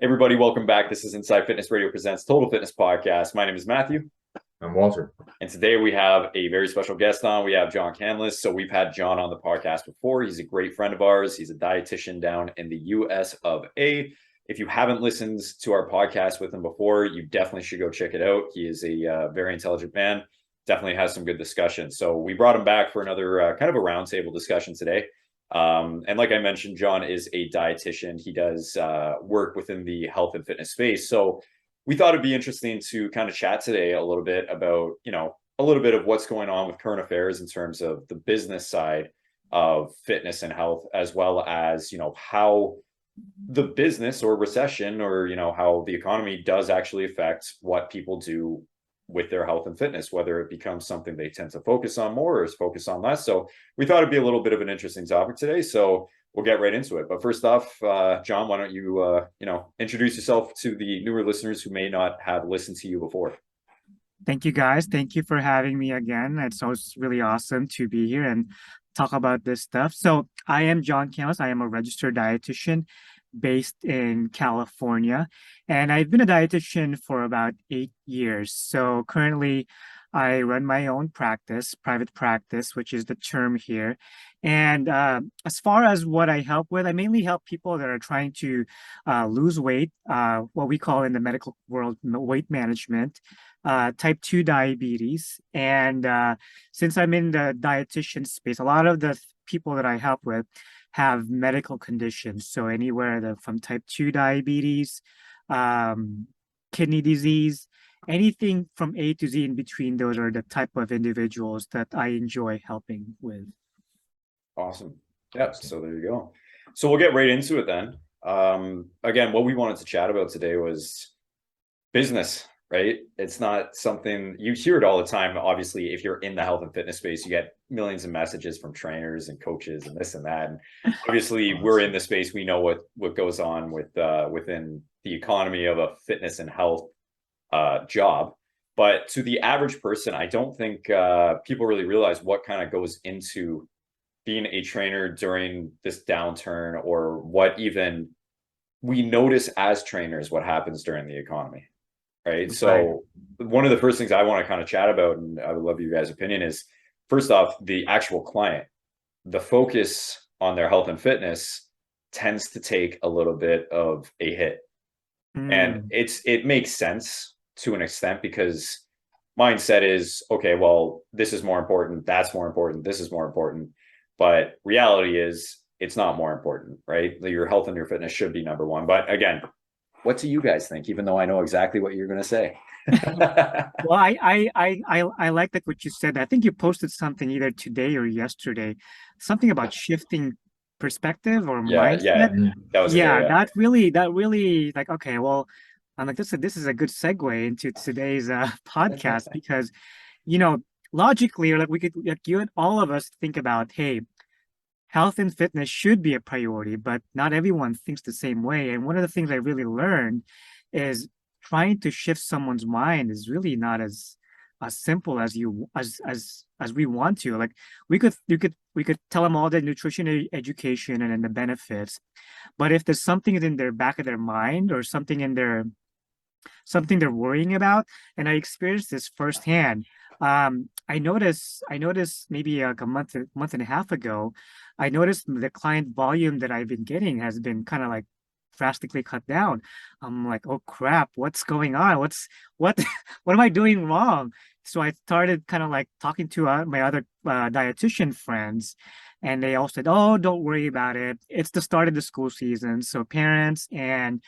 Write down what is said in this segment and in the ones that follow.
Everybody, welcome back. This is Inside Fitness Radio presents Total Fitness Podcast. My name is Matthew. I'm Walter. And today we have a very special guest on. We have John Canlas. So we've had John on the podcast before. He's a great friend of ours. He's a dietitian down in the US of A. If you haven't listened to our podcast with him before, you definitely should go check it out. He is a very intelligent man. Definitely has some good discussion. So we brought him back for another kind of a roundtable discussion today. And like I mentioned, John is a dietitian. He does work within the health and fitness space. So we thought it'd be interesting to kind of chat today a little bit about, a little bit of what's going on with current affairs in terms of the business side of fitness and health, as well as, how the business or recession or, how the economy does actually affect what people do with their health and fitness, whether it becomes something they tend to focus on more or is focus on less. So we thought it'd be a little bit of an interesting topic today. So we'll get right into it. But first off, John, why don't you, introduce yourself to the newer listeners who may not have listened to you before? Thank you, guys. Thank you for having me again. It's always really awesome to be here and talk about this stuff. So I am John Canlas. I am a registered dietitian based in California, and I've been a dietitian for about 8 years. So currently, I run my own practice, private practice, which is the term here. And as far as what I help with, I mainly help people that are trying to lose weight, what we call in the medical world weight management, type 2 diabetes. And since I'm in the dietitian space, a lot of the people that I help with have medical conditions. So from type 2 diabetes, kidney disease, anything from A to Z in between, those are the type of individuals that I enjoy helping with. Awesome. Yeah, so there you go. So we'll get right into it then. Again, what we wanted to chat about today was business, right? It's not something you hear it all the time. Obviously, if you're in the health and fitness space, you get millions of messages from trainers and coaches and this and that. And obviously, we're in the space. We know what goes on with within the economy of a fitness and health job. But to the average person, I don't think people really realize what kind of goes into being a trainer during this downturn, or what even we notice as trainers, what happens during the economy. Right. So one of the first things I want to kind of chat about, and I would love your guys' opinion, is first off, the actual client, the focus on their health and fitness tends to take a little bit of a hit. And it makes sense to an extent, because mindset is, okay, well, this is more important, that's more important, this is more important. But reality is it's not more important, right? Your health and your fitness should be number one. But again, what do you guys think? Even though I know exactly what you're going to say. Well, I like that what you said. I think you posted something either today or yesterday, something about shifting perspective or mindset. Yeah, that was that really like, okay, well, I'm like, this is a good segue into today's podcast, because logically, or like we could, like you and all of us think about, hey, health and fitness should be a priority, but not everyone thinks the same way. And one of the things I really learned is trying to shift someone's mind is really not as simple as we want to. Like we could tell them all the nutrition education and the benefits, but if there's something in their back of their mind, or something they're worrying about, and I experienced this firsthand. I noticed maybe like a month and a half ago, I noticed the client volume that I've been getting has been kind of like drastically cut down. I'm like, oh crap, what's going on? What what am I doing wrong? So I started kind of like talking to my other dietitian friends, and they all said, oh, don't worry about it. It's the start of the school season. So parents and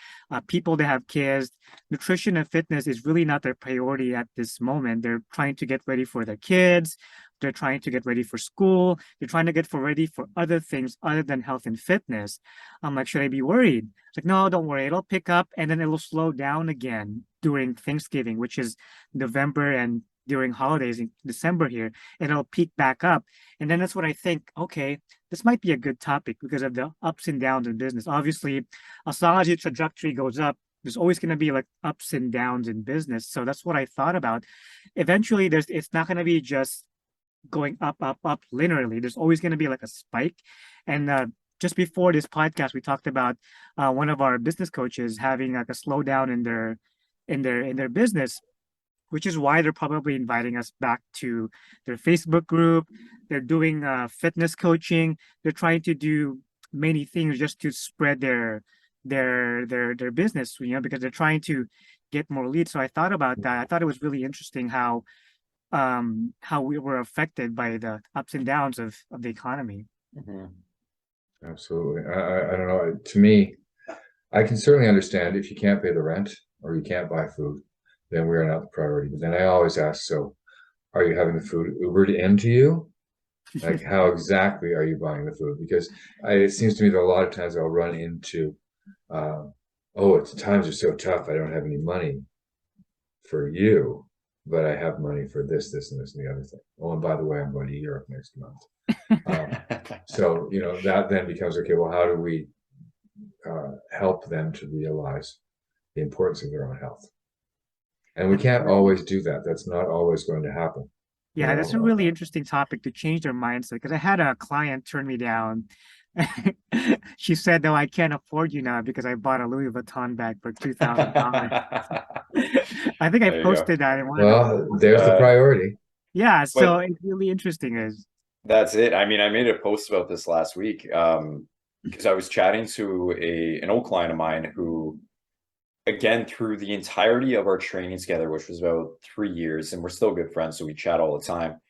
people that have kids, nutrition and fitness is really not their priority at this moment. They're trying to get ready for their kids. They're trying to get ready for school. They're trying to get ready for other things other than health and fitness. I'm like, should I be worried? It's like, no, don't worry. It'll pick up and then it'll slow down again during Thanksgiving, which is November, and during holidays in December here, and it'll peak back up. And then that's what I think, okay, this might be a good topic because of the ups and downs in business. Obviously, as long as your trajectory goes up, there's always going to be like ups and downs in business. So that's what I thought about. Eventually, it's not going to be just going up linearly. There's always going to be like a spike. And just before this podcast, we talked about one of our business coaches having like a slowdown in their business, which is why they're probably inviting us back to their Facebook group. They're doing fitness coaching. They're trying to do many things just to spread their business, because they're trying to get more leads. So I thought about that. I thought it was really interesting how we were affected by the ups and downs of the economy. Mhm. Absolutely. I don't know. To me, I can certainly understand if you can't pay the rent or you can't buy food, then we are not the priority. But then I always ask, so are you having the food Ubered into you? Like, how exactly are you buying the food? Because it seems to me that a lot of times I'll run into, uh, oh, it's times are so tough. I don't have any money for you, but I have money for this, this, and this, and the other thing. Oh, and by the way, I'm going to Europe next month. So, that then becomes, okay, well, how do we help them to realize the importance of their own health? And we can't always do that. That's not always going to happen. Yeah, that's a really interesting topic to change their mindset, because I had a client turn me down. She said, "No, I can't afford you now because I bought a Louis Vuitton bag for $2,000." I think I There you go. posted that in one of the Well, there's the priority. Yeah, so But it's really interesting is that's it. I mean, I made a post about this last week because I was chatting to an old client of mine who, again, through the entirety of our training together, which was about 3 years, and we're still good friends, so we chat all the time.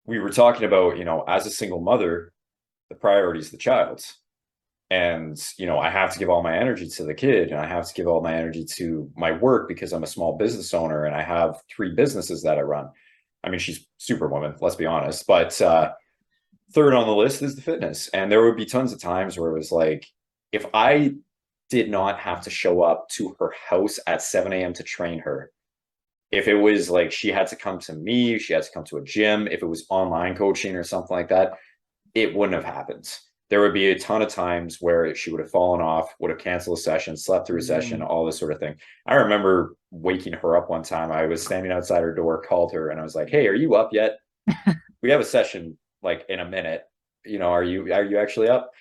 We were talking about, as a single mother, the priority is the child. And, I have to give all my energy to the kid, and I have to give all my energy to my work because I'm a small business owner and I have 3 businesses that I run. I mean, she's superwoman, let's be honest. But third on the list is the fitness. And there would be tons of times where it was like, if I did not have to show up to her house at 7 a.m. to train her, if it was like she had to come to me, she had to come to a gym, if it was online coaching or something like that, it wouldn't have happened. There would be a ton of times where she would have fallen off, would have canceled a session, slept through a session, all this sort of thing. I remember waking her up one time. I was standing outside her door, called her, and I was like, "Hey, are you up yet? We have a session like in a minute. Are you actually up?"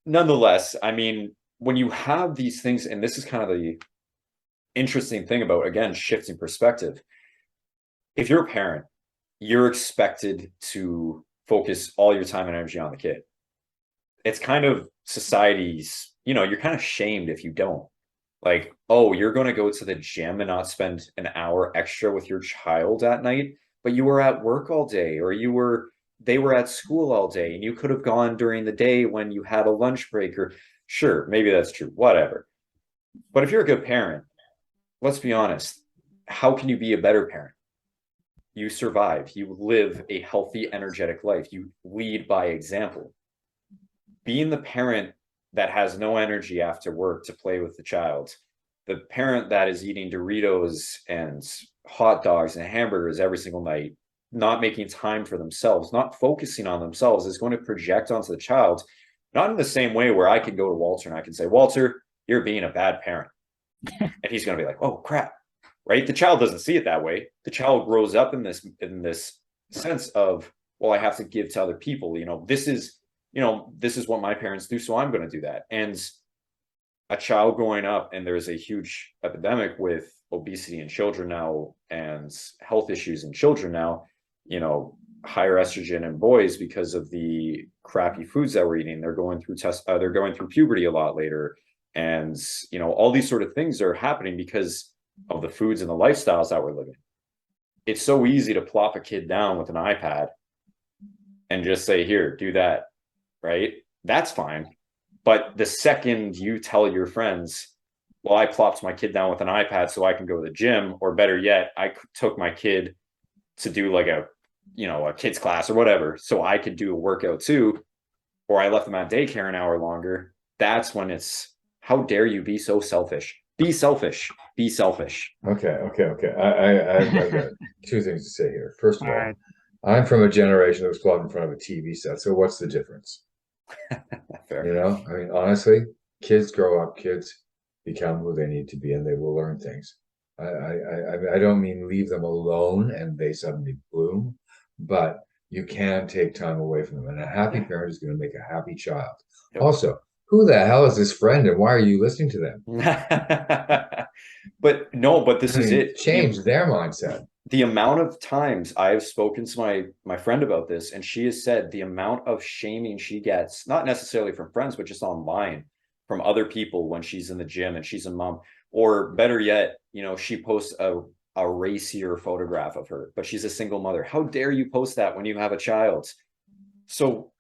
Nonetheless, I mean, when you have these things, and this is kind of the interesting thing about, again, shifting perspective. If you're a parent, you're expected to focus all your time and energy on the kid. It's kind of society's, you're kind of shamed if you don't. Like, oh, you're going to go to the gym and not spend an hour extra with your child at night, but you were at work all day, or they were at school all day, and you could have gone during the day when you had a lunch break, or sure, maybe that's true, whatever. But if you're a good parent, let's be honest, how can you be a better parent? You survive, you live a healthy, energetic life, you lead by example. Being the parent that has no energy after work to play with the child, the parent that is eating Doritos and hot dogs and hamburgers every single night, not making time for themselves, not focusing on themselves, is going to project onto the child, not in the same way where I can go to Walter and I can say, "Walter, you're being a bad parent." And he's going to be like, "Oh, crap." Right? The child doesn't see it that way. The child grows up in this sense of, well, I have to give to other people. This is what my parents do, so I'm going to do that. And a child growing up, and there's a huge epidemic with obesity in children now and health issues in children now, higher estrogen in boys because of the crappy foods that we're eating. They're going through puberty a lot later. And, all these sort of things are happening because of the foods and the lifestyles that we're living. It's so easy to plop a kid down with an iPad and just say, "Here, do that." Right? That's fine. But the second you tell your friends, "Well, I plopped my kid down with an iPad so I can go to the gym," or better yet, "I took my kid to do like a kids class or whatever, so I could do a workout too," or "I left them at daycare an hour longer," that's when it's, how dare you be so selfish? Be selfish. Be selfish. Okay. I've got 2 things to say here. First of all all, right. I'm from a generation that was plugged in front of a TV set. So what's the difference? Fair. I mean, honestly, kids grow up, kids become who they need to be, and they will learn things. I don't mean leave them alone and they suddenly bloom, but you can take time away from them. And a happy parent is going to make a happy child. Yep. Also, who the hell is this friend and why are you listening to them? But no, but this I is mean, it. change their mindset. The amount of times I've spoken to my friend about this, and she has said the amount of shaming she gets, not necessarily from friends, but just online from other people when she's in the gym and she's a mom, or better yet, she posts a racier photograph of her, but she's a single mother. How dare you post that when you have a child? So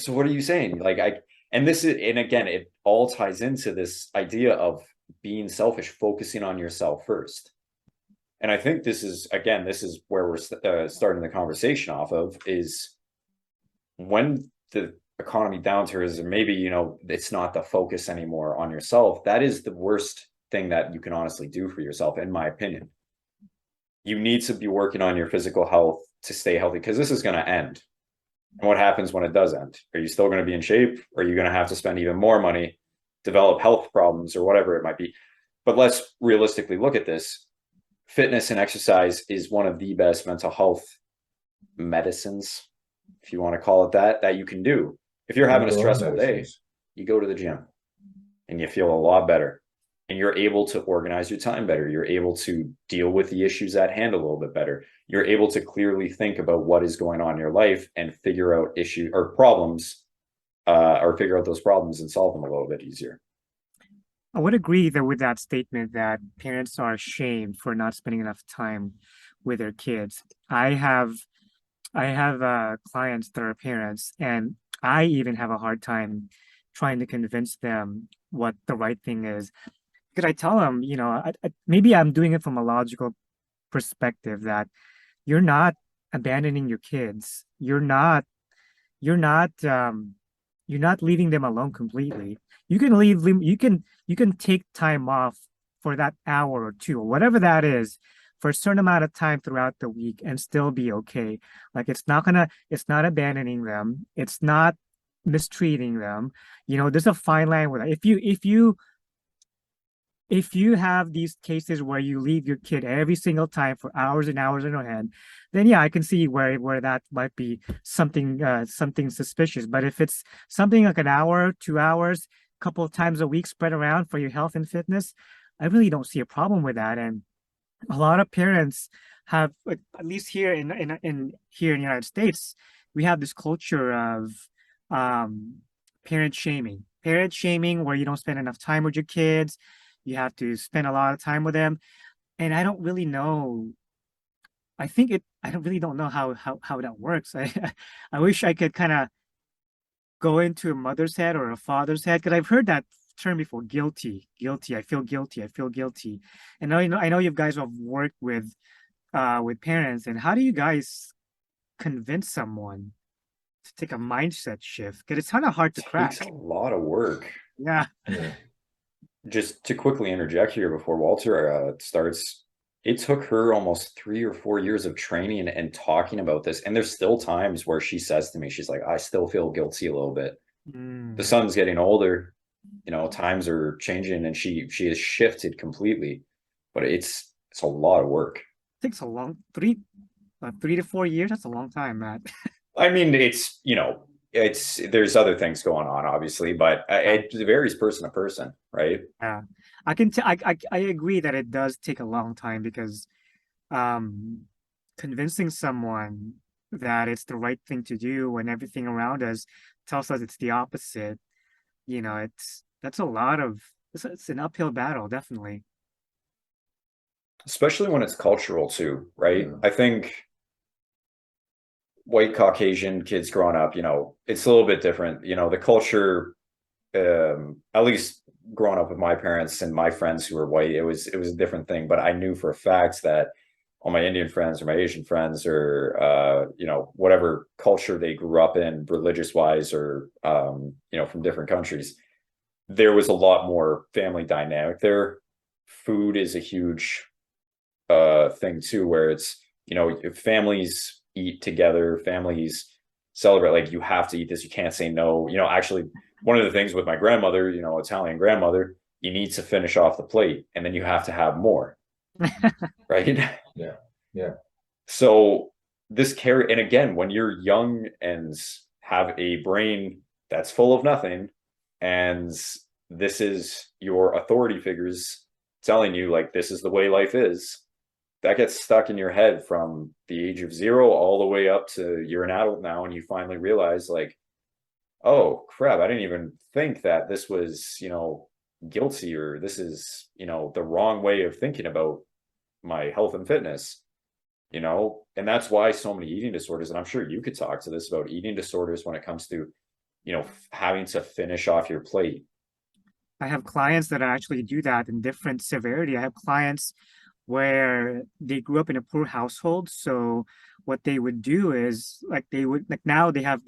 what are you saying? And again, it all ties into this idea of being selfish, focusing on yourself first. And I think this is where we're starting the conversation off of, is when the economy downturns and maybe, it's not the focus anymore on yourself. That is the worst thing that you can honestly do for yourself, in my opinion. You need to be working on your physical health to stay healthy, because this is going to end. And what happens when it does end? Are you still going to be in shape? Or are you going to have to spend even more money, develop health problems, or whatever it might be? But let's realistically look at this. Fitness and exercise is one of the best mental health medicines, if you want to call it that you can do. If you're having a stressful day, you go to the gym and you feel a lot better, and you're able to organize your time better. You're able to deal with the issues at hand a little bit better. You're able to clearly think about what is going on in your life and figure out issues or problems, or figure out those problems and solve them a little bit easier. I would agree that with that statement that parents are ashamed for not spending enough time with their kids. I have clients that are parents, and I even have a hard time trying to convince them what the right thing is. Because I tell them, maybe I'm doing it from a logical perspective that you're not abandoning your kids. You're not leaving them alone completely. You can leave them, you can take time off for that hour or two, or whatever that is, for a certain amount of time throughout the week and still be okay. Like it's not abandoning them. It's not mistreating them. There's a fine line with that. If you have these cases where you leave your kid every single time for hours and hours on end, then yeah, I can see where that might be something suspicious. But if it's something like an hour, 2 hours, a couple of times a week spread around for your health and fitness, I really don't see a problem with that. And a lot of parents have, at least here in the United States, we have this culture of parent shaming where you don't spend enough time with your kids. You have to spend a lot of time with them. And I don't really know. I really don't know how that works. I wish I could kind of go into a mother's head or a father's head, because I've heard that term before. Guilty. I feel guilty. And I know you guys have worked with parents. And how do you guys convince someone to take a mindset shift? Because it's kind of hard to crack. It takes a lot of work. Yeah. Just to quickly interject here before Walter starts, it took her almost 3 or 4 years of training and talking about this. And there's still times where she says to me, she's like, I still feel guilty a little bit. The son's getting older, times are changing, and she has shifted completely, but it's a lot of work. It takes a long 3 to 4 years. That's a long time, Matt. I mean, there's other things going on, obviously, but it varies person to person, right? Yeah, I agree that it does take a long time, because convincing someone that it's the right thing to do when everything around us tells us it's the opposite, it's an uphill battle, definitely. Especially when it's cultural too, right? Yeah. I think white Caucasian kids growing up, it's a little bit different. The culture, at least growing up with my parents and my friends who were white, it was a different thing. But I knew for a fact that all my Indian friends or my Asian friends, or whatever culture they grew up in, religious wise, or from different countries, there was a lot more family dynamic there. Food is a huge thing too, where it's, if families eat together, families celebrate, like, you have to eat this, you can't say no. Actually, one of the things with my grandmother, Italian grandmother, you need to finish off the plate and then you have to have more. Right? Yeah. So this carry, and again, when you're young and have a brain that's full of nothing, and this is your authority figures telling you like this is the way life is, that gets stuck in your head from the age of 0 all the way up to you're an adult now, and you finally realize like, oh crap, I didn't even think that this was, guilty, or this is, the wrong way of thinking about my health and fitness. And that's why so many eating disorders, and I'm sure you could talk to this about eating disorders when it comes to, having to finish off your plate. I have clients that actually do that in different severity. I have clients where they grew up in a poor household, so what they would do is like they would like now they have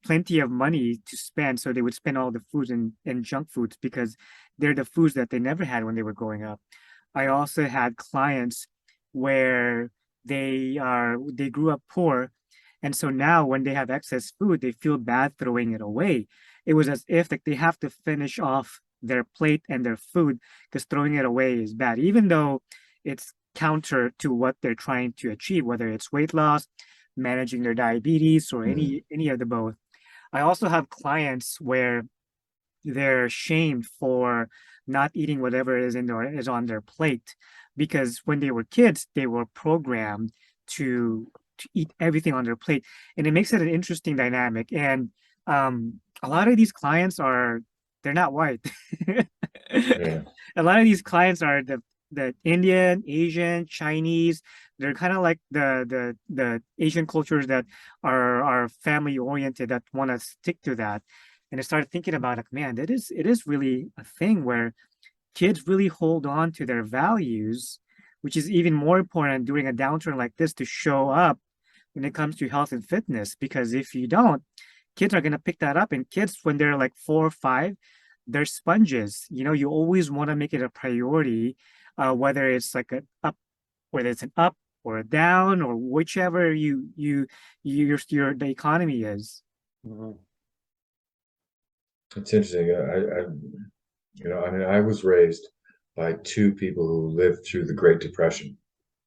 plenty of money to spend, so they would spend all the foods and junk foods because they're the foods that they never had when they were growing up. I also had clients where they grew up poor, and so now when they have excess food, they feel bad throwing it away. It was as if like they have to finish off their plate and their food because throwing it away is bad, even though it's counter to what they're trying to achieve, whether it's weight loss, managing their diabetes, or Mhm. any of the both. I also have clients where they're shamed for not eating whatever is on their plate because when they were kids, they were programmed to eat everything on their plate, and it makes it an interesting dynamic. And a lot of these clients are they're not white. Yeah. A lot of these clients are the Indian, Asian, Chinese. They're kind of like the Asian cultures that are family oriented that want to stick to that. And I started thinking about like, man, it is really a thing where kids really hold on to their values, which is even more important during a downturn like this to show up when it comes to health and fitness. Because if you don't, kids are gonna pick that up, and kids when they're like 4 or 5, they're sponges. You always want to make it a priority, whether it's like a up, whether it's an up or a down, or whichever your the economy is. Mhm. It's interesting. I mean, I was raised by two people who lived through the Great Depression.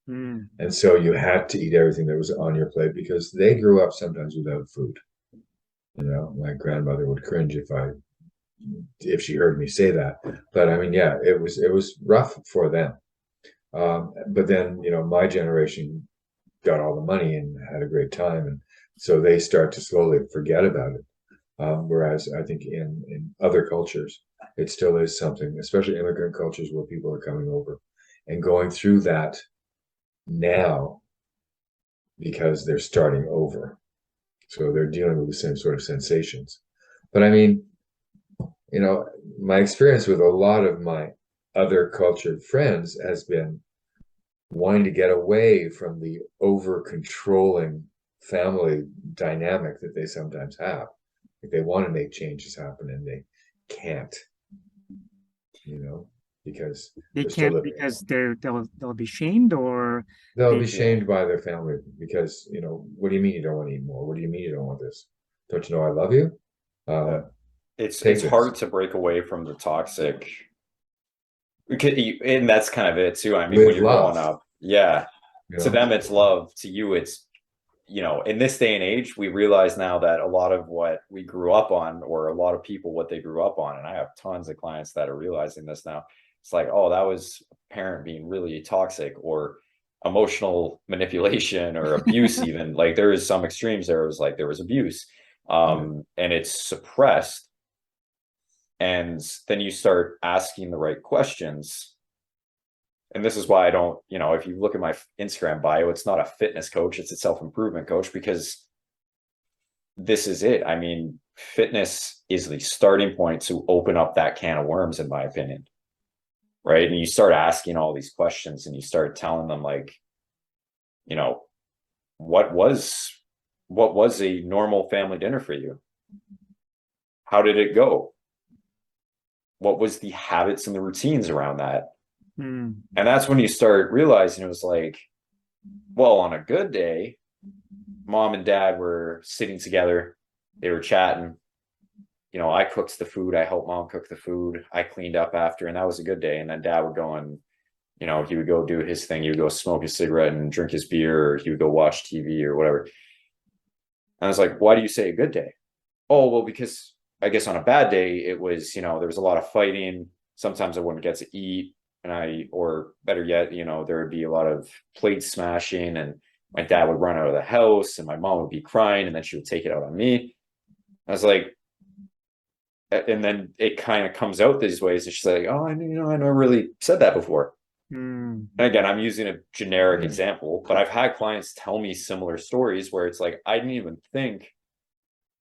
Mm, And so you had to eat everything that was on your plate because they grew up sometimes without food. My grandmother would cringe if she heard me say that. But I mean, yeah, it was rough for them. But then, my generation got all the money and had a great time, and so they start to slowly forget about it. Whereas I think in other cultures, it still is something, especially immigrant cultures where people are coming over and going through that now because they're starting over. So they're dealing with the same sort of sensations. But I mean, you know, my experience with a lot of my other cultured friends has been wanting to get away from the over controlling family dynamic that they sometimes have. Like they want to make changes happen and they can't, you know, because they they're still can't living at because home. they'll be shamed, or They'll they be Yeah. shamed by their family because, what do you mean you don't want to eat more? What do you mean you don't want this? Don't you know I love you? Yeah. Um, It's take hard this. to break away from the toxic, and that's kind of it too. I mean, when With you're growing love, up, yeah, you to know? them it's love, to you it's, in this day and age, we realize now that a lot of what we grew up on, or a lot of people what they grew up on, and I have tons of clients that are realizing this now. It's like, oh, that was a parent being really toxic, or emotional manipulation, or abuse. Even like there is some extremes. There was abuse, Yeah. and it's suppressed. And then you start asking the right questions. And this is why I don't, if you look at my Instagram bio, it's not a fitness coach, it's a self-improvement coach, because this is it. I mean, fitness is the starting point to open up that can of worms, in my opinion. Right. And you start asking all these questions, and you start telling them like, you know, what was a normal family dinner for you? How did it go? What was the habits and the routines around that? Mm, And that's when you start realizing it was like, well, on a good day, mom and dad were sitting together, they were chatting. I cooked the food, I helped mom cook the food, I cleaned up after, and that was a good day. And then dad would go and, you know, he would go do his thing. He would go smoke his cigarette and drink his beer, or he would go watch TV or whatever. And I was like, why do you say a good day? Oh, well, because I guess on a bad day, it was, you know, there was a lot of fighting. Sometimes I wouldn't get to eat. Or better yet, you know, there would be a lot of plate smashing, and my dad would run out of the house and my mom would be crying, and then she would take it out on me. I was like, and then it kind of comes out these ways. And she's like, oh, I never really said that before. Mm. And again, I'm using a generic Mm. example, but I've had clients tell me similar stories where it's like, I didn't even think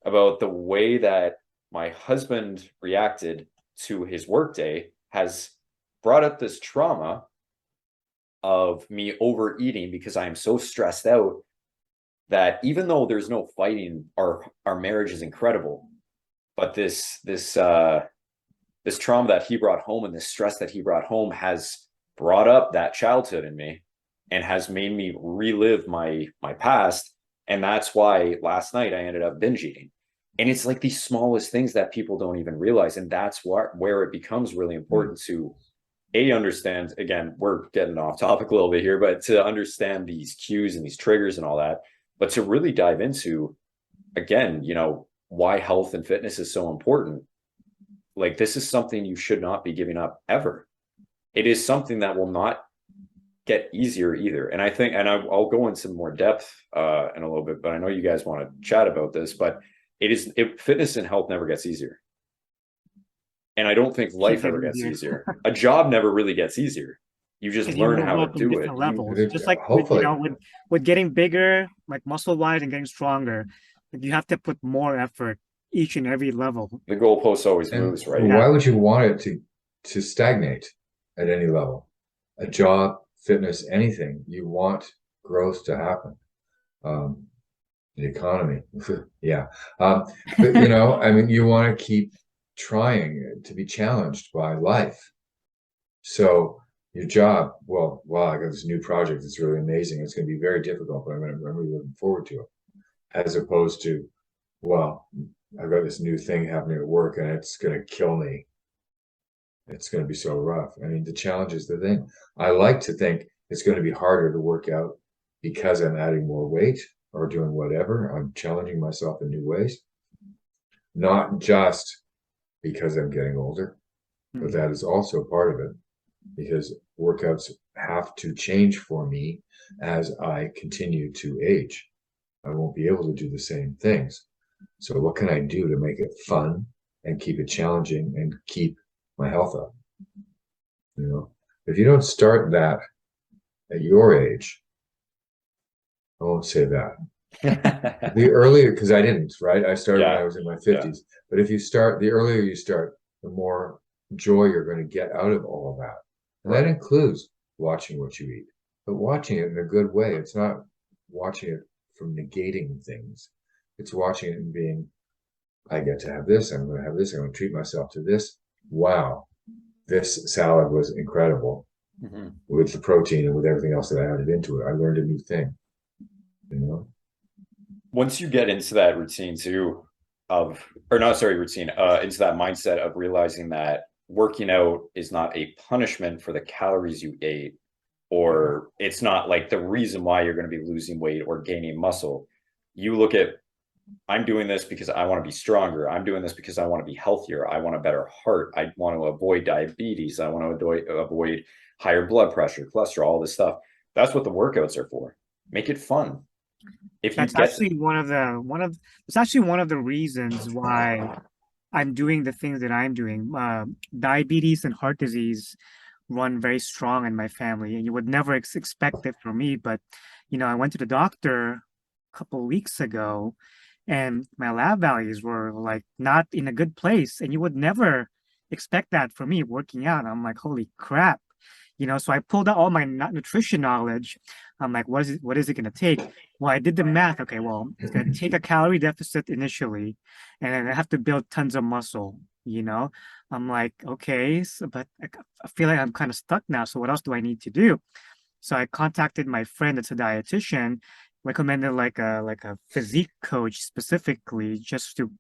about the way that my husband reacted to his workday has brought up this trauma of me overeating because I am so stressed out that even though there's no fighting, our marriage is incredible. But this trauma that he brought home and this stress that he brought home has brought up that childhood in me and has made me relive my past. And that's why last night I ended up binge eating. And it's like these smallest things that people don't even realize. And that's where it becomes really important to understand. Again, we're getting off topic a little bit here, but to understand these cues and these triggers and all that, but to really dive into, again, you know, why health and fitness is so important. Like, this is something you should not be giving up ever. It is something that will not get easier either. And I think, and I'll go into more depth in a little bit, but I know you guys want to chat about this, but fitness and health never gets easier. And I don't think life ever gets easier. A job never really gets easier. You just learn how to do it. Levels. Just like hopefully, with getting bigger, like muscle wise and getting stronger, you have to put more effort each and every level. The goalpost always moves, right? Why would you want it to stagnate at any level? A job, fitness, anything, you want growth to happen. The economy, yeah. But you know, I mean, you want to keep trying to be challenged by life. So your job, well, wow, I got this new project that's really amazing. It's going to be very difficult, but I'm really looking forward to it. As opposed to, well, I've got this new thing happening at work and it's going to kill me. It's going to be so rough. I mean, the challenge is the thing. I like to think it's going to be harder to work out because I'm adding more weight or doing whatever. I'm challenging myself in new ways, not just because I'm getting older, but that is also part of it, because workouts have to change for me as I continue to age. I won't be able to do the same things. So what can I do to make it fun and keep it challenging and keep my health up? You know, if you don't start that at your age, I won't say that. The earlier, because I didn't, right? I started when I was in my 50s. But if you start, the earlier you start, the more joy you're going to get out of all of that. And that includes watching what you eat, but watching it in a good way. It's not watching it from negating things. It's watching it and being, I get to have this, I'm going to have this, I'm going to treat myself to this. Wow, this salad was incredible with the protein and with everything else that I added into it. I learned a new thing, you know? Once you get into that routine too, into that mindset of realizing that working out is not a punishment for the calories you ate, or it's not like the reason why you're going to be losing weight or gaining muscle. You look at, I'm doing this because I want to be stronger. I'm doing this because I want to be healthier. I want a better heart. I want to avoid diabetes. I want to avoid higher blood pressure, cholesterol, all this stuff. That's what the workouts are for. Make it fun. It's actually one of the reasons why I'm doing the things that I'm doing. Diabetes and heart disease run very strong in my family, and you would never expect it from me. But, you know, I went to the doctor a couple of weeks ago, and my lab values were like not in a good place, and you would never expect that from me working out. I'm like, holy crap. You know, so I pulled out all my nutrition knowledge. I'm like, what is it going to take? Well, I did the math. Okay, well, it's going to take a calorie deficit initially, and then I have to build tons of muscle, you know? I'm like, okay, but I feel like I'm kind of stuck now. So what else do I need to do? So I contacted my friend that's a dietitian, recommended like a physique coach specifically just to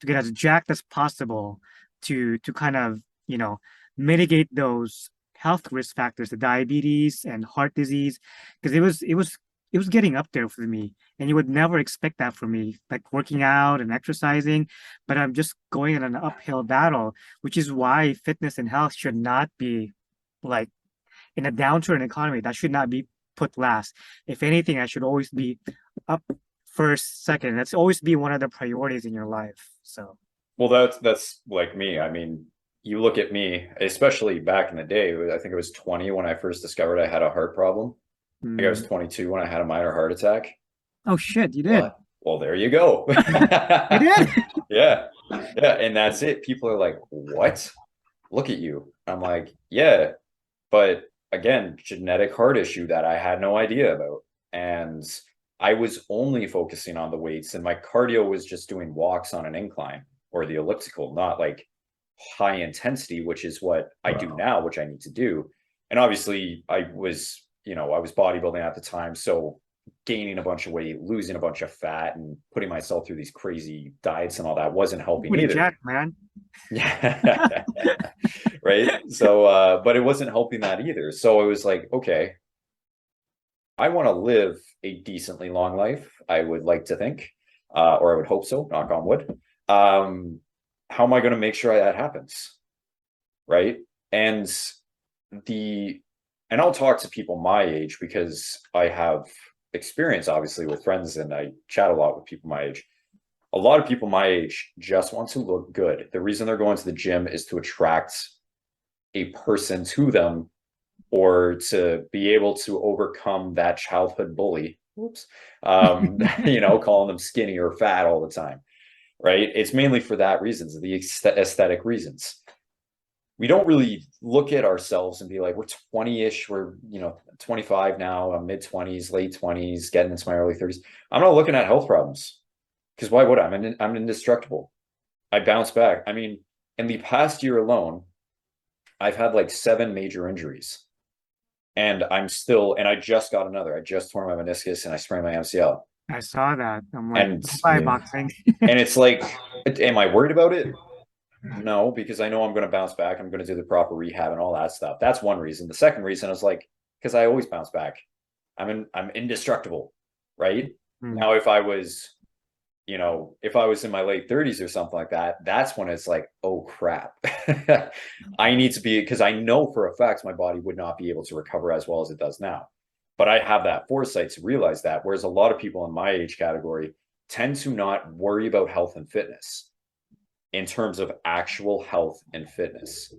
get as jacked as possible to kind of, you know, mitigate those health risk factors, the diabetes and heart disease, because it was getting up there for me, and you would never expect that from me, like working out and exercising, but I'm just going in an uphill battle, which is why fitness and health should not be like in a downturn economy, that should not be put last. If anything, I should always be up first, second. That's always be one of the priorities in your life. So, Well, that's like me. I mean, you look at me, especially back in the day, I think it was 20 when I first discovered I had a heart problem. I think I was 22 when I had a minor heart attack. oh shit, you did. What? Well, there you go. You did? Yeah. Yeah. And that's it. People are like, what? Look at you. I'm like, yeah. But again, genetic heart issue that I had no idea about. And I was only focusing on the weights, and my cardio was just doing walks on an incline or the elliptical, not like high intensity, which is what I do now, which I need to do. And obviously I was bodybuilding at the time. So gaining a bunch of weight, losing a bunch of fat, and putting myself through these crazy diets and all that wasn't helping Pretty either. jacked, man. Yeah. Right. So, but it wasn't helping that either. So it was like, okay, I want to live a decently long life. I would like to think, or I would hope so, knock on wood. How am I going to make sure that happens? Right. And I'll talk to people my age because I have experience obviously with friends, and I chat a lot with people my age. A lot of people my age just want to look good. The reason they're going to the gym is to attract a person to them, or to be able to overcome that childhood bully. Whoops. Calling them skinny or fat all the time. Right. It's mainly for that reasons, the aesthetic reasons. We don't really look at ourselves and be like, we're 20-ish, we're 25 now, I'm mid-20s, late 20s, getting into my early 30s. I'm not looking at health problems, because why would I? I'm indestructible. I bounce back. I mean, in the past year alone, I've had like 7 major injuries, and I just got another. I just tore my meniscus and I sprained my MCL. I saw that. I'm like, And bye boxing. and it's like, am I worried about it? No, because I know I'm going to bounce back. I'm going to do the proper rehab and all that stuff. That's one reason. The second reason is like, because I always bounce back. I'm indestructible, right? Now, if I was in my late 30s or something like that, that's when it's like, oh crap. I need to be, because I know for a fact my body would not be able to recover as well as it does now. But I have that foresight to realize that, whereas a lot of people in my age category tend to not worry about health and fitness in terms of actual health and fitness.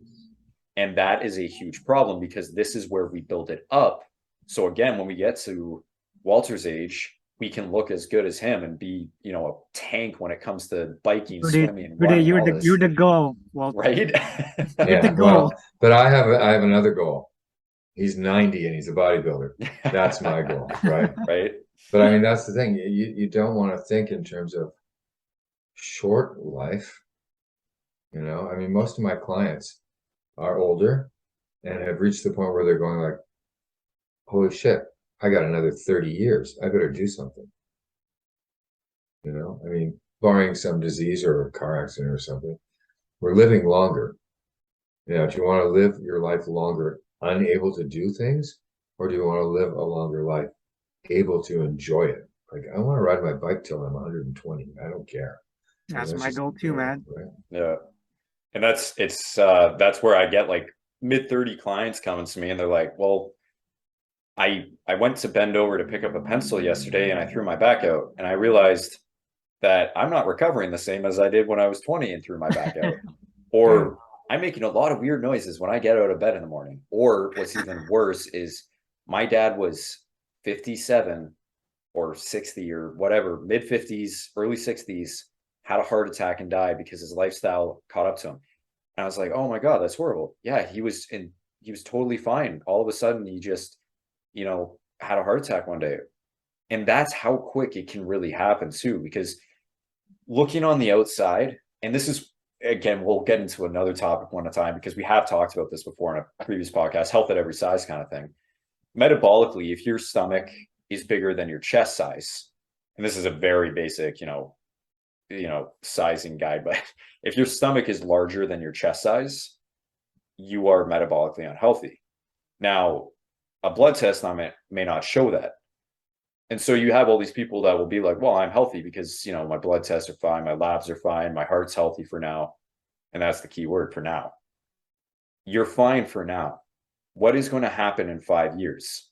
And that is a huge problem, because this is where we build it up. So again, when we get to Walter's age, we can look as good as him and be, a tank when it comes to biking, swimming, running, You're the goal, Walter. right? You're the goal. Well, but I have another goal. He's 90 and he's a bodybuilder. That's my goal, right? Right. But I mean, that's the thing. You don't want to think in terms of short life. I mean, most of my clients are older and have reached the point where they're going like, holy shit, I got another 30 years. I better do something. I mean, barring some disease or a car accident or something, we're living longer. Do you want to live your life longer unable to do things, or do you want to live a longer life able to enjoy it? Like, I want to ride my bike till I'm 120. I don't care. That's my goal too, man. Right? Yeah. And that's where I get like mid-30 clients coming to me, and they're like, well, I went to bend over to pick up a pencil yesterday and I threw my back out, and I realized that I'm not recovering the same as I did when I was 20 and threw my back out. Or I'm making a lot of weird noises when I get out of bed in the morning. Or what's even worse is my dad was 57 or 60 or whatever, mid 50s, early 60s, had a heart attack and died because his lifestyle caught up to him. And I was like, oh my God, that's horrible. Yeah, he was totally fine. All of a sudden he just, had a heart attack one day. And that's how quick it can really happen too, because looking on the outside, and this is, again, we'll get into another topic one at a time, because we have talked about this before in a previous podcast, health at every size kind of thing. Metabolically, if your stomach is bigger than your chest size, and this is a very basic, sizing guide, but if your stomach is larger than your chest size, you are metabolically unhealthy. Now, a blood test may not show that. And so you have all these people that will be like, well, I'm healthy because, my blood tests are fine, my labs are fine, my heart's healthy for now. And that's the key word, for now. You're fine for now. What is going to happen in 5 years?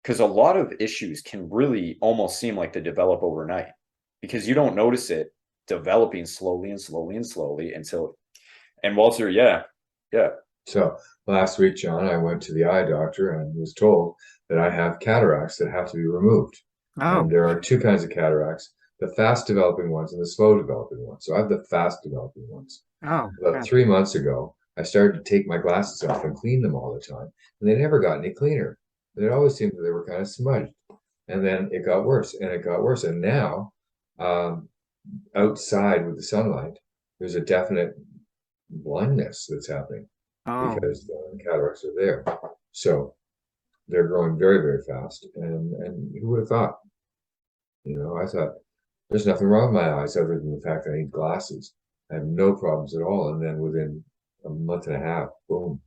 Because a lot of issues can really almost seem like they develop overnight because you don't notice it developing slowly and slowly and slowly until, and Walter, yeah. So last week, John, I went to the eye doctor and was told that I have cataracts that have to be removed. Oh, And there are two kinds of cataracts, the fast developing ones and the slow developing ones. So I have the fast developing ones. oh, About 3 months ago, I started to take my glasses off and clean them all the time, and they never got any cleaner. And it always seemed that they were kind of smudged. And then it got worse, and it got worse. And now, outside with the sunlight, there's a definite blindness that's happening oh, because the cataracts are there. So they're growing very, very fast. And who would have thought? I thought there's nothing wrong with my eyes other than the fact that I need glasses. I have no problems at all. And then within a month and a half, boom.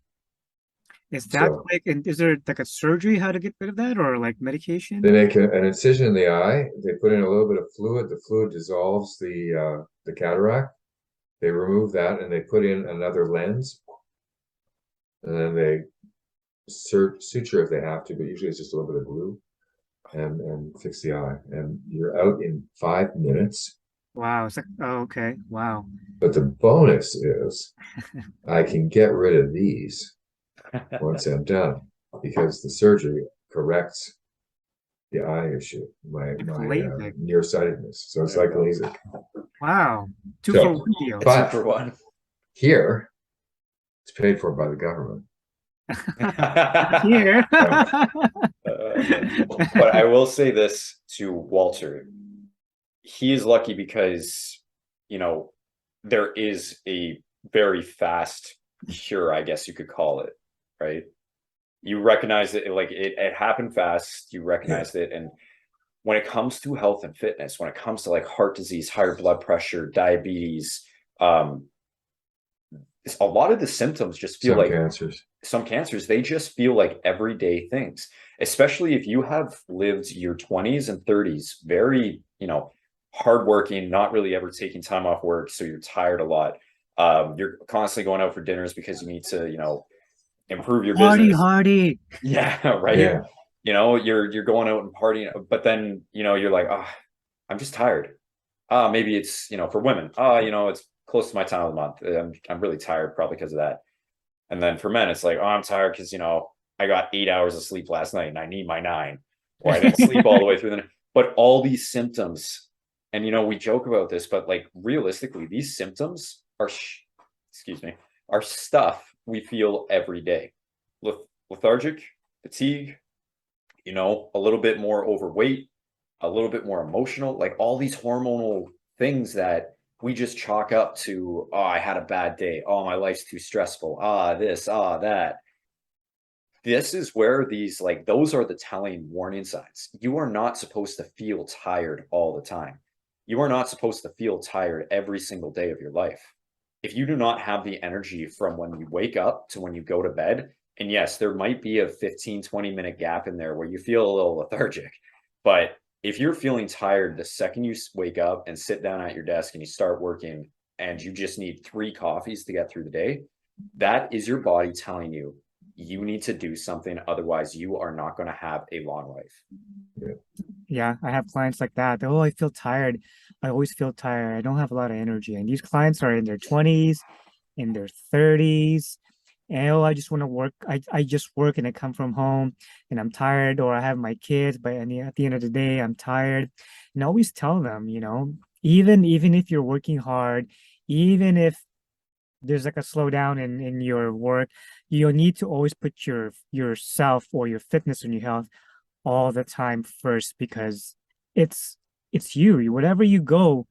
is that So like, and is there like a surgery how to get rid of that, or like they medication? make an incision in the eye. They put in a little bit of fluid. The fluid dissolves the cataract. They remove that and they put in another lens. And then they suture if they have to, but usually it's just a little bit of glue and fix the eye. And you're out in 5 minutes. Wow, it's like, oh, okay, wow. But the bonus is I can get rid of these once I'm done because the surgery corrects the eye issue, my Like LASIK. nearsightedness. So it's There like you go. LASIK. Wow, two So, for one deal. It's two But for one. here, it's paid for by the government. Here. But I will say this to Walter. He is lucky because, there is a very fast cure, I guess you could call it, right? You recognize it, like it happened fast, you recognized it. And when it comes to health and fitness, when it comes to like heart disease, higher blood pressure, diabetes, a lot of the symptoms just feel Some like cancers. some cancers, they just feel like everyday things, especially if you have lived your 20s and 30s very, hardworking, not really ever taking time off work. So you're tired a lot. You're constantly going out for dinners because you need to, improve your Hardy, business. hardy. Yeah, right. Yeah. You're going out and partying, but then, you're like, oh, I'm just tired. Maybe it's, for women, it's close to my time of the month. I'm really tired, probably because of that. And then for men, it's like, oh, I'm tired because, I got 8 hours of sleep last night and I need my 9, or I didn't sleep all the way through the night. But all these symptoms, and, we joke about this, but like realistically, these symptoms are, excuse me, are stuff we feel every day. Lethargic, fatigue, a little bit more overweight, a little bit more emotional, like all these hormonal things that we just chalk up to, oh, I had a bad day. Oh, my life's too stressful. This, that. This is where those are the telling warning signs. You are not supposed to feel tired all the time. You are not supposed to feel tired every single day of your life. If you do not have the energy from when you wake up to when you go to bed, and yes, there might be a 15, 20-minute gap in there where you feel a little lethargic, but if you're feeling tired the second you wake up and sit down at your desk and you start working and you just need 3 coffees to get through the day, that is your body telling you you need to do something. Otherwise, you are not going to have a long life. Yeah, I have clients like that. Oh, I feel tired. I always feel tired. I don't have a lot of energy. And these clients are in their 20s, in their 30s. And oh, I just want to work. I just work and I come from home and I'm tired, or I have my kids, but at the end of the day, I'm tired. And I always tell them, even if you're working hard, even if there's like a slowdown in your work, you need to always put yourself or your fitness and your health all the time first, because it's it's you. Whatever you go,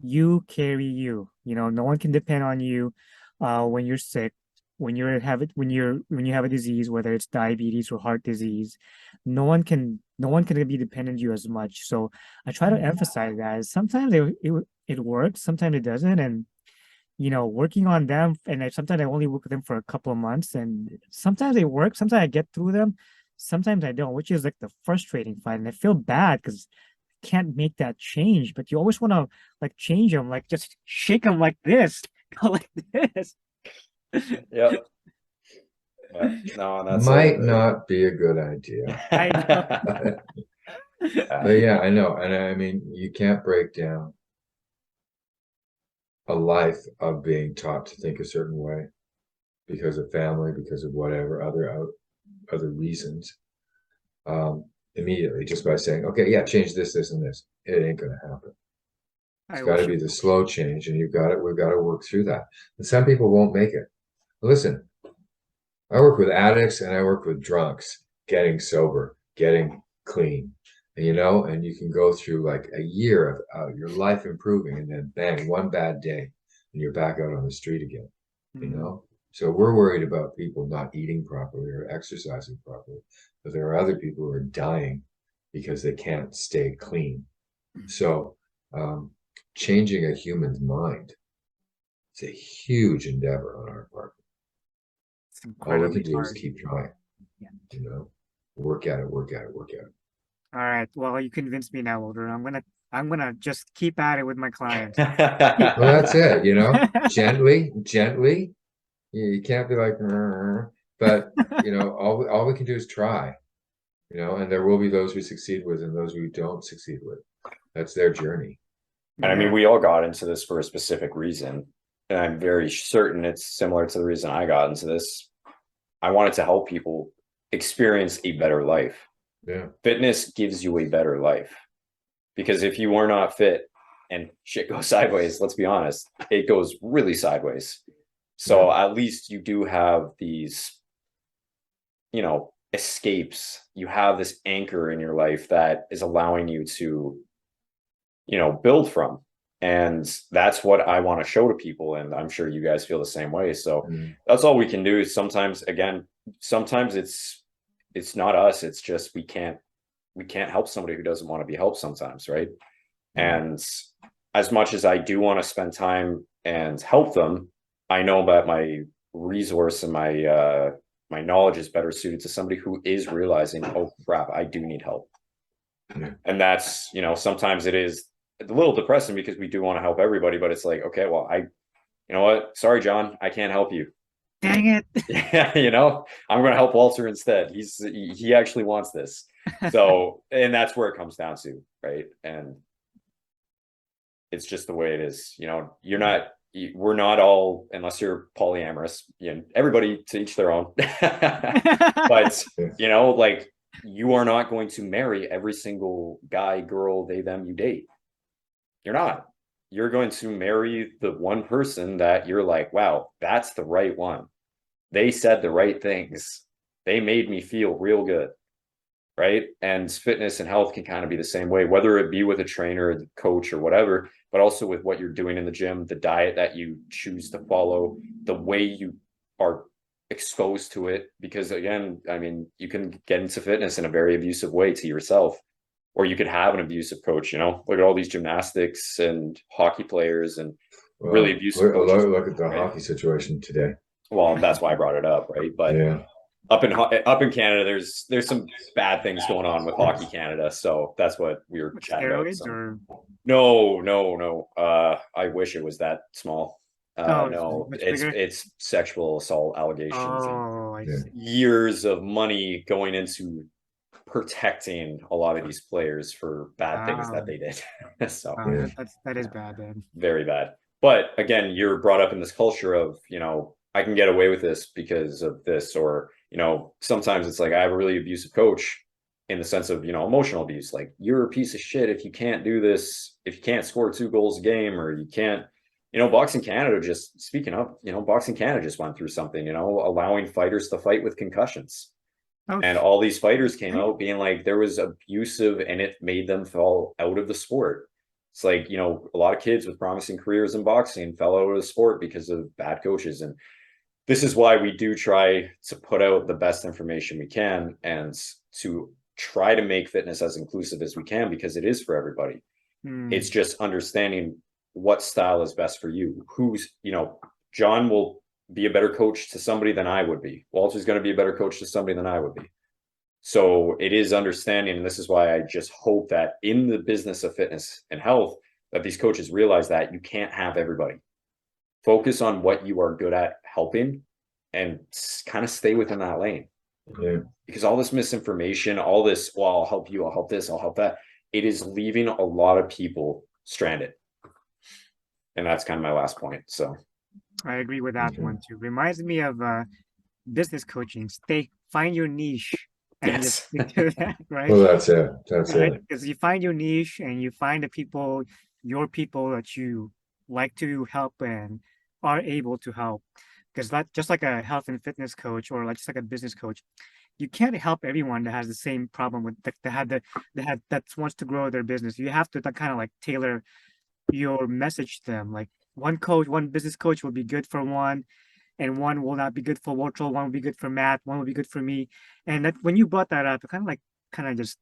you carry you. No one can depend on you when you're sick, when you have a disease, whether it's diabetes or heart disease. No one can be dependent on you as much. So I try to emphasize that. Sometimes it works, sometimes it doesn't, and working on them, and sometimes I only work with them for a couple of months, and sometimes they work, sometimes I get through them, sometimes I don't, which is like the frustrating part. And I feel bad because I can't make that change, but you always want to like change them, like just shake them like this, go like this. Yeah. Yeah. No, and that's Might not be a good idea. I know. But yeah, I know. And I mean, you can't break down a life of being taught to think a certain way because of family, because of whatever other reasons, immediately just by saying, okay, yeah, change this, this, and this. It ain't gonna happen. It's I got to wish be it the was. slow change, and we've got to work through that. And some people won't make it. Listen, I work with addicts and I work with drunks getting sober, getting clean. And you can go through like a year of your life improving, and then bang, one bad day, and you're back out on the street again. You Mm, know? So we're worried about people not eating properly or exercising properly, but there are other people who are dying because they can't stay clean. So um, changing a human's mind is a huge endeavor on our part. it's All we can incredibly do is hard. keep trying, Yeah. work at it, work at it, work at it. All right. Well, you convinced me now, Older. I'm gonna just keep at it with my clients. Well, that's it, gently, gently. You can't be like, "Rrr," but all we can do is try, and there will be those we succeed with and those we don't succeed with. That's their journey. And I mean, Yeah. we all got into this for a specific reason. And I'm very certain it's similar to the reason I got into this. I wanted to help people experience a better life. Yeah. Fitness gives you a better life. Because if you are not fit and shit goes sideways, let's be honest, it goes really sideways. So Yeah. at least you do have these, escapes. You have this anchor in your life that is allowing you to, build from. And that's what I want to show to people. And I'm sure you guys feel the same way. So Mm. that's all we can do. Sometimes it's not us. It's just we can't help somebody who doesn't want to be helped sometimes, right? Yeah. And as much as I do want to spend time and help them, I know that my resource and my knowledge is better suited to somebody who is realizing, oh crap, I do need help. Yeah. And that's, sometimes it is a little depressing because we do want to help everybody, but it's like, okay, well, you know what? Sorry, John, I can't help you. Dang it. Yeah, I'm going to help Walter instead. He actually wants this. So, and that's where it comes down to, right? And it's just the way it is. We're not all, unless you're polyamorous, everybody to each their own. But, Yeah. like, you are not going to marry every single guy, girl, they, them you date. You're not. You're going to marry the one person that you're like, wow, that's the right one. They said the right things. They made me feel real good. Right. And fitness and health can kind of be the same way, whether it be with a trainer, a coach, or whatever, but also with what you're doing in the gym, the diet that you choose to follow, the way you are exposed to it. Because again, I mean, you can get into fitness in a very abusive way to yourself, or you could have an abusive coach. Look at all these gymnastics and hockey players and really Well, abusive coaches. look at the Right. hockey situation today. Well, that's why I brought it up, right? But Yeah. up in Canada, there's some bad things going on with Hockey Canada, so that's what we were With chatting about. steroids So or no. I wish it was that small. it's No, much it's bigger. it's sexual assault allegations and Oh, I Yeah. see. years of money going into protecting a lot of these players for bad things that Wow. they did. So Wow, Yeah. that is bad then. very bad. But again, you're brought up in this culture of, I can get away with this because of this, or, sometimes it's like I have a really abusive coach in the sense of, emotional abuse. Like, you're a piece of shit if you can't do this, if you can't score 2 goals a game, or you can't, Boxing Canada, just speaking of, Boxing Canada just went through something, allowing fighters to fight with concussions. Oh, And all these fighters came out being like there was abusive and it made them fall out of the sport. It's like, a lot of kids with promising careers in boxing fell out of the sport because of bad coaches. And this is why we do try to put out the best information we can and to try to make fitness as inclusive as we can, because it is for everybody. hmm. It's just understanding what style is best for you. John will be a better coach to somebody than I would be. Walter's going to be a better coach to somebody than I would be. So it is understanding, and this is why I just hope that in the business of fitness and health, that these coaches realize that you can't have everybody. Focus on what you are good at helping and kind of stay within that lane. Yeah. Because all this misinformation, all this, well, I'll help you, I'll help this, I'll help that, it is leaving a lot of people stranded. And that's kind of my last point. So I agree with that Okay. one too. Reminds me of business coaching. Find your niche and yes, just do that, right? Well, that's it. That's Right? it. Because you find your niche and you find the people, your people that you like to help and are able to help. Because that just like a health and fitness coach or like just like a business coach, you can't help everyone that has the same problem with that wants to grow their business. You have to kind of like tailor your message to them. Like one business coach will be good for one, and one will not be good for Walter. One will be good for Matt. One will be good for me. And that when you brought that up, it kind of just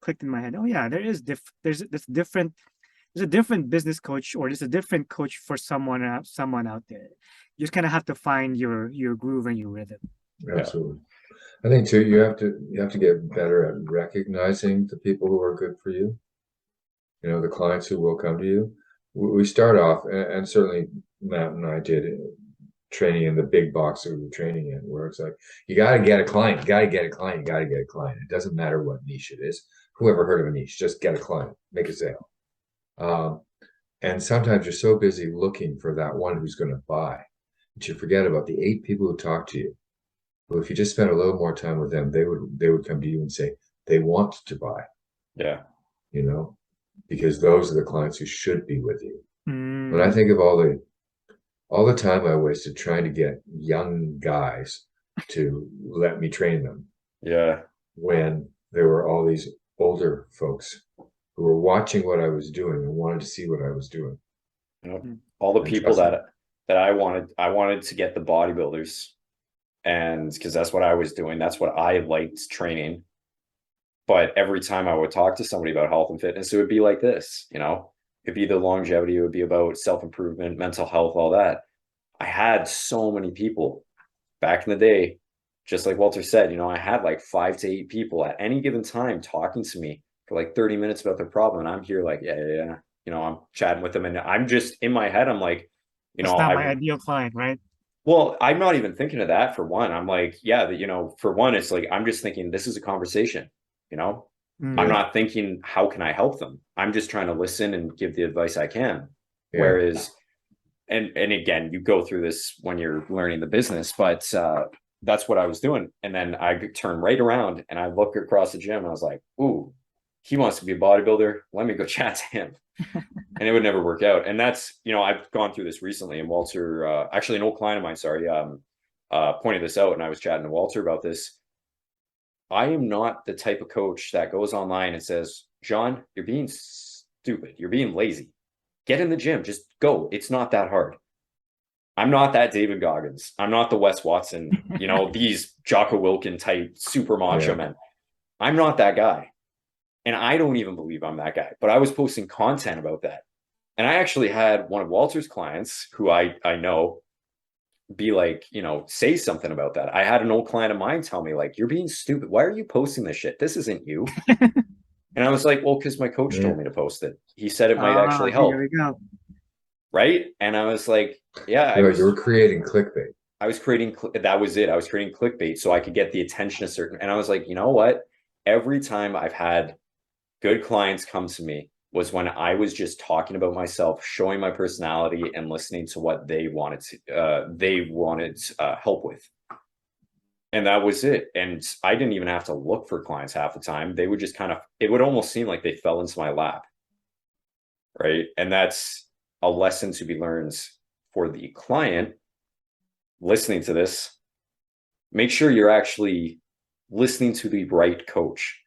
clicked in my head. Oh yeah, there's a different business coach, or there's a different coach for someone out there. You just kind of have to find your groove and your rhythm. Absolutely. I think too, you have to get better at recognizing the people who are good for you. You know, the clients who will come to you. We start off, and certainly Matt and I did training in the big box that we were training in, where it's like, you got to get a client, you got to get a client, you got to get a client. It doesn't matter what niche it is. Whoever heard of a niche, just get a client, make a sale. And sometimes you're so busy looking for that one who's going to buy that you forget about the 8 people who talk to you. Well, if you just spent a little more time with them, they would come to you and say they want to buy. yeah, You know, because those are the clients who should be with you. Mm. When I think of all the time I wasted trying to get young guys to let me train them, yeah, when there were all these older folks who were watching what I was doing and wanted to see what I was doing. all the And people trust me. that I wanted to get the bodybuilders, and because that's what I was doing, that's what I liked training. But every time I would talk to somebody about health and fitness, it would be like this, it'd be the longevity, it would be about self-improvement, mental health, all that. I had so many people back in the day, just like Walter said, I had like 5 to 8 people at any given time talking to me for like 30 minutes about their problem. And I'm here like, yeah. I'm chatting with them, and I'm just in my head, I'm like, That's not my ideal client, right? well, I'm not even thinking of that for one. I'm like, yeah, for one, it's like, I'm just thinking this is a conversation, Mm. I'm not thinking, how can I help them? I'm just trying to listen and give the advice I can. Yeah. Whereas, and again, you go through this when you're learning the business, but that's what I was doing. And then I turn right around and I look across the gym and I was like, ooh, he wants to be a bodybuilder. Let me go chat to him. And it would never work out. And that's, I've gone through this recently, and Walter, actually an old client of mine, sorry, pointed this out, and I was chatting to Walter about this. I am not the type of coach that goes online and says, John, you're being stupid. You're being lazy. Get in the gym. Just go. It's not that hard. I'm not that David Goggins. I'm not the Wes Watson, these Jocko Wilkin type super macho men. I'm not that guy. And I don't even believe I'm that guy. But I was posting content about that. And I actually had one of Walter's clients, who I know, be like, say something about that. I had an old client of mine tell me, like, you're being stupid. Why are you posting this shit? This isn't you. And I was like, well, because my coach told me to post it. He said it might actually help. Here we go. Right. And I was like, yeah, you were creating clickbait. I was creating, that was it. I was creating clickbait so I could get the attention of certain. And I was like, you know what? Every time I've had good clients come to me was when I was just talking about myself, showing my personality, and listening to what they wanted help with. And that was it. And I didn't even have to look for clients half the time. They would just it would almost seem like they fell into my lap. Right. And that's a lesson to be learned for the client listening to this. Make sure you're actually listening to the right coach.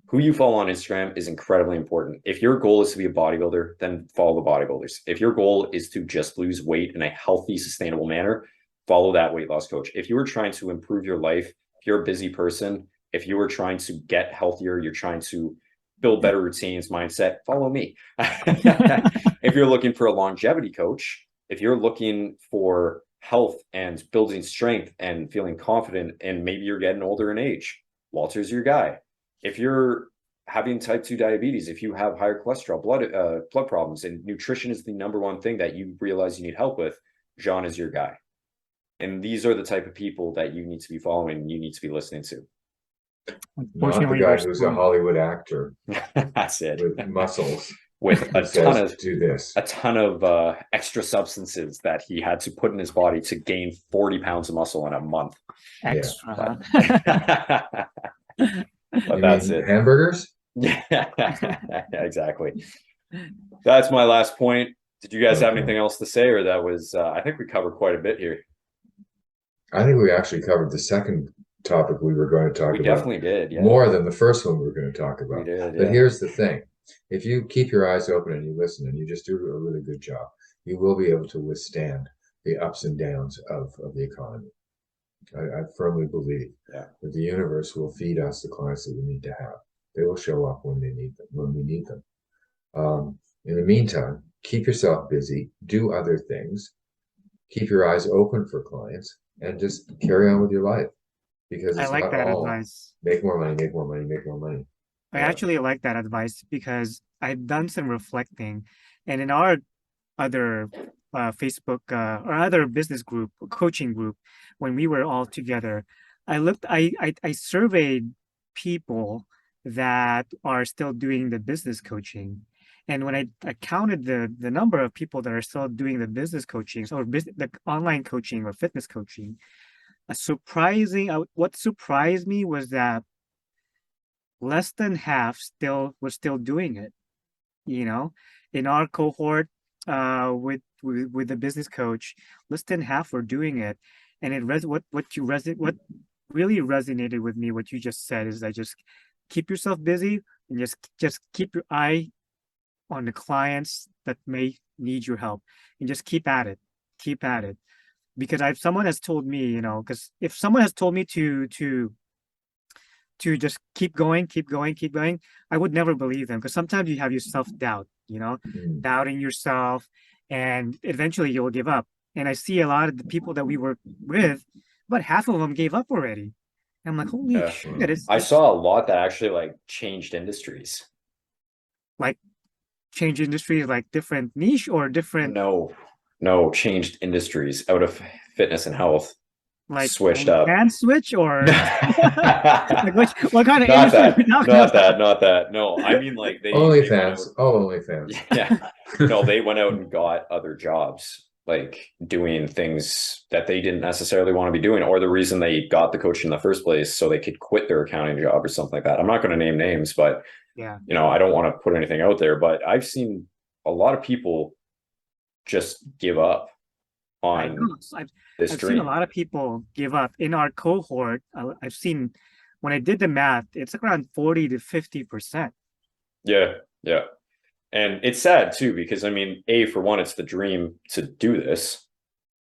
Who you follow on Instagram is incredibly important. If your goal is to be a bodybuilder, then follow the bodybuilders. If your goal is to just lose weight in a healthy, sustainable manner, follow that weight loss coach. If you were trying to improve your life, if you're a busy person, if you were trying to get healthier, you're trying to build better routines, mindset, follow me. If you're looking for a longevity coach, if you're looking for health and building strength and feeling confident, and maybe you're getting older in age, Walter's your guy. If you're having type 2 diabetes, if you have higher cholesterol, blood problems, and nutrition is the #1 thing that you realize you need help with, Jean is your guy. And these are the type of people that you need to be following, you need to be listening to. Not the guy who's a Hollywood actor. That's it. With muscles. With a ton of do this. A ton of extra substances that he had to put in his body to gain 40 pounds of muscle in a month. Extra. But that's it. Hamburgers? Yeah, exactly. That's my last point. Did you guys have anything else to say, or that was I think we covered quite a bit here. I think we actually covered the second topic we were going to talk about. We definitely did, yeah. More than the first one we were going to talk about. We did, but here's the thing. If you keep your eyes open and you listen and you just do a really good job, you will be able to withstand the ups and downs of the economy. I firmly believe that the universe will feed us the clients that we need to have. They will show up when they need them, when we need them. In the meantime, keep yourself busy, do other things, keep your eyes open for clients, and just carry on with your life. Because it's I like not that all advice. Make more money, make more money, make more money. I actually like that advice because I've done some reflecting, and in our other Facebook or other business group, coaching group, when we were all together, I surveyed people that are still doing the business coaching. And when I counted the number of people that are still doing the business coaching or the online coaching or fitness coaching, what surprised me was that less than half were still doing it. You know, in our cohort, with the business coach, less than half were doing it, and what really resonated with me. What you just said is that just keep yourself busy and just keep your eye on the clients that may need your help, and just keep at it, because someone has told me, you know, because if someone has told me to just keep going, I would never believe them, because sometimes you have your self-doubt, you know, doubting yourself, and eventually you'll give up. And I see a lot of the people that we work with, about half of them gave up already. And I'm like, holy shit. I saw a lot that actually like changed industries. Like change industries, like different niche or different? No, changed industries out of fitness and health. Like switched up. Can switch or like what kind of not industry? Not that. No, I mean like OnlyFans. OnlyFans. Yeah. No, they went out and got other jobs, like doing things that they didn't necessarily want to be doing, or the reason they got the coach in the first place so they could quit their accounting job or something like that. I'm not going to name names, but yeah, you know, I don't want to put anything out there, but I've seen a lot of people just give up on this dream. I've seen a lot of people give up in our cohort. I've seen, when I did the math, it's around 40 to 50%. Yeah. And it's sad too, because I mean, for one, it's the dream to do this,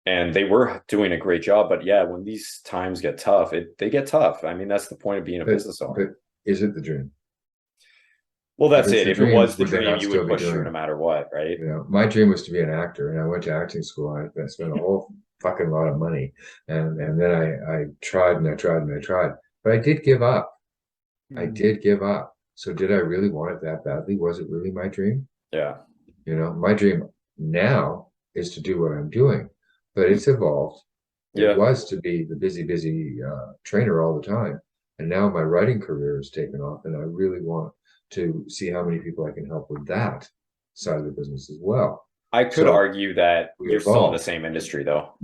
and they were doing a great job. But yeah, when these times get tough, they get tough. I mean, that's the point of being a business owner. But is it the dream? Well, that's it. If it was the dream, you would push through no matter what, right? You know, my dream was to be an actor, and I went to acting school. I spent a whole fucking lot of money, and then I tried and I tried and I tried, but I did give up. I did give up. So did I really want it that badly? Was it really my dream? Yeah. You know, my dream now is to do what I'm doing, but it's evolved. It was to be the busy trainer all the time, and now my writing career has taken off, and I really want to see how many people I can help with that side of the business as well. I could argue that you're still in the same industry, though.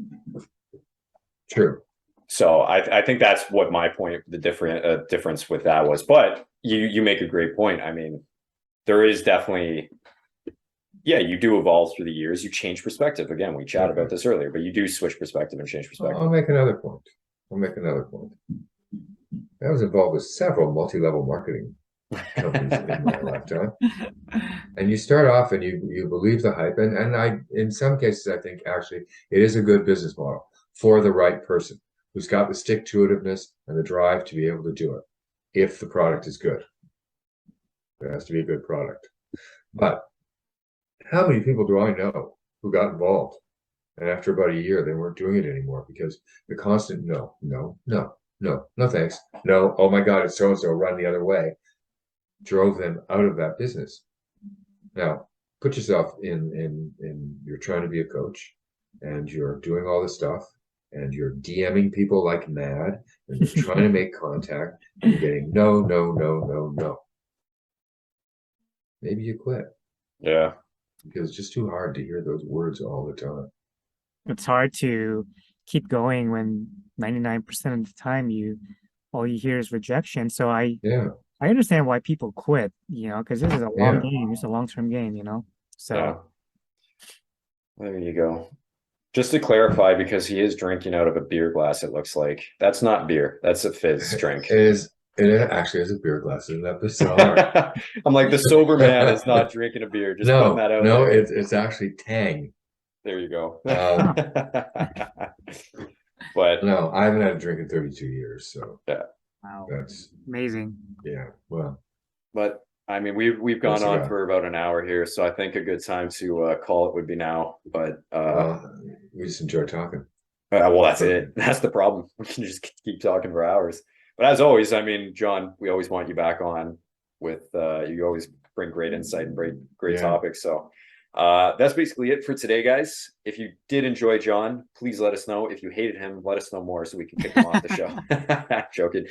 True. So I think that's what my point, the difference with that was. But you make a great point. I mean, there is definitely, you do evolve through the years. You change perspective. Again, we chatted about this earlier, but you do switch perspective and change perspective. I'll make another point. I was involved with several multi-level marketing companies in my lifetime. And you start off and you believe the hype. And I, in some cases, I think actually it is a good business model for the right person who's got the stick-to-itiveness and the drive to be able to do it if the product is good. It has to be a good product. But how many people do I know who got involved? And after about a year, they weren't doing it anymore because the constant no, no, no, no, no thanks. No, oh my God, it's so-and-so, run the other way, drove them out of that business. Now, put yourself in you're trying to be a coach and you're doing all this stuff and you're DMing people like mad and you're trying to make contact and you're getting no, no, no, no, no. Maybe you quit Yeah. because it's just too hard to hear those words all the time. It's hard to keep going when 99% of the time all you hear is rejection. So Yeah, I understand why people quit, because this is a long yeah. game. It's a long-term game, So Yeah. There you go. Just to clarify, because he is drinking out of a beer glass, it looks like. That's not beer. That's a fizz drink. It actually is a beer glass in that bizarre. I'm like, the sober man is not drinking a beer. Just putting that out no, there. it's actually Tang. There you go. Um, But No, I haven't had a drink in 32 years, so yeah, wow, that's amazing. yeah. Well, but I mean, we've gone Yes, on yeah. for about an hour here, so I think a good time to call it would be now. But we just enjoy talking. well, that's it. That's the problem. We can just keep talking for hours. But as always, I mean, John, we always want you back on with you always bring great insight and great Yeah. topics. So that's basically it for today, guys. If you did enjoy John, please let us know. If you hated him, let us know more so we can kick him off the show. Joking.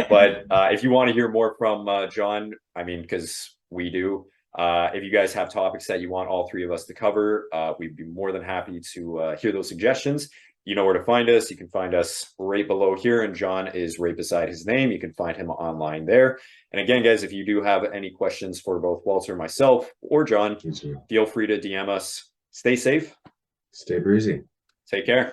But if you want to hear more from John, I mean, because we do, if you guys have topics that you want all three of us to cover, we'd be more than happy to hear those suggestions. You know where to find us. You can find us right below here, and John is right beside his name. You can find him online there. And again, guys, if you do have any questions for both Walter, myself, or John, feel free to DM us. Stay safe. Stay breezy. Take care.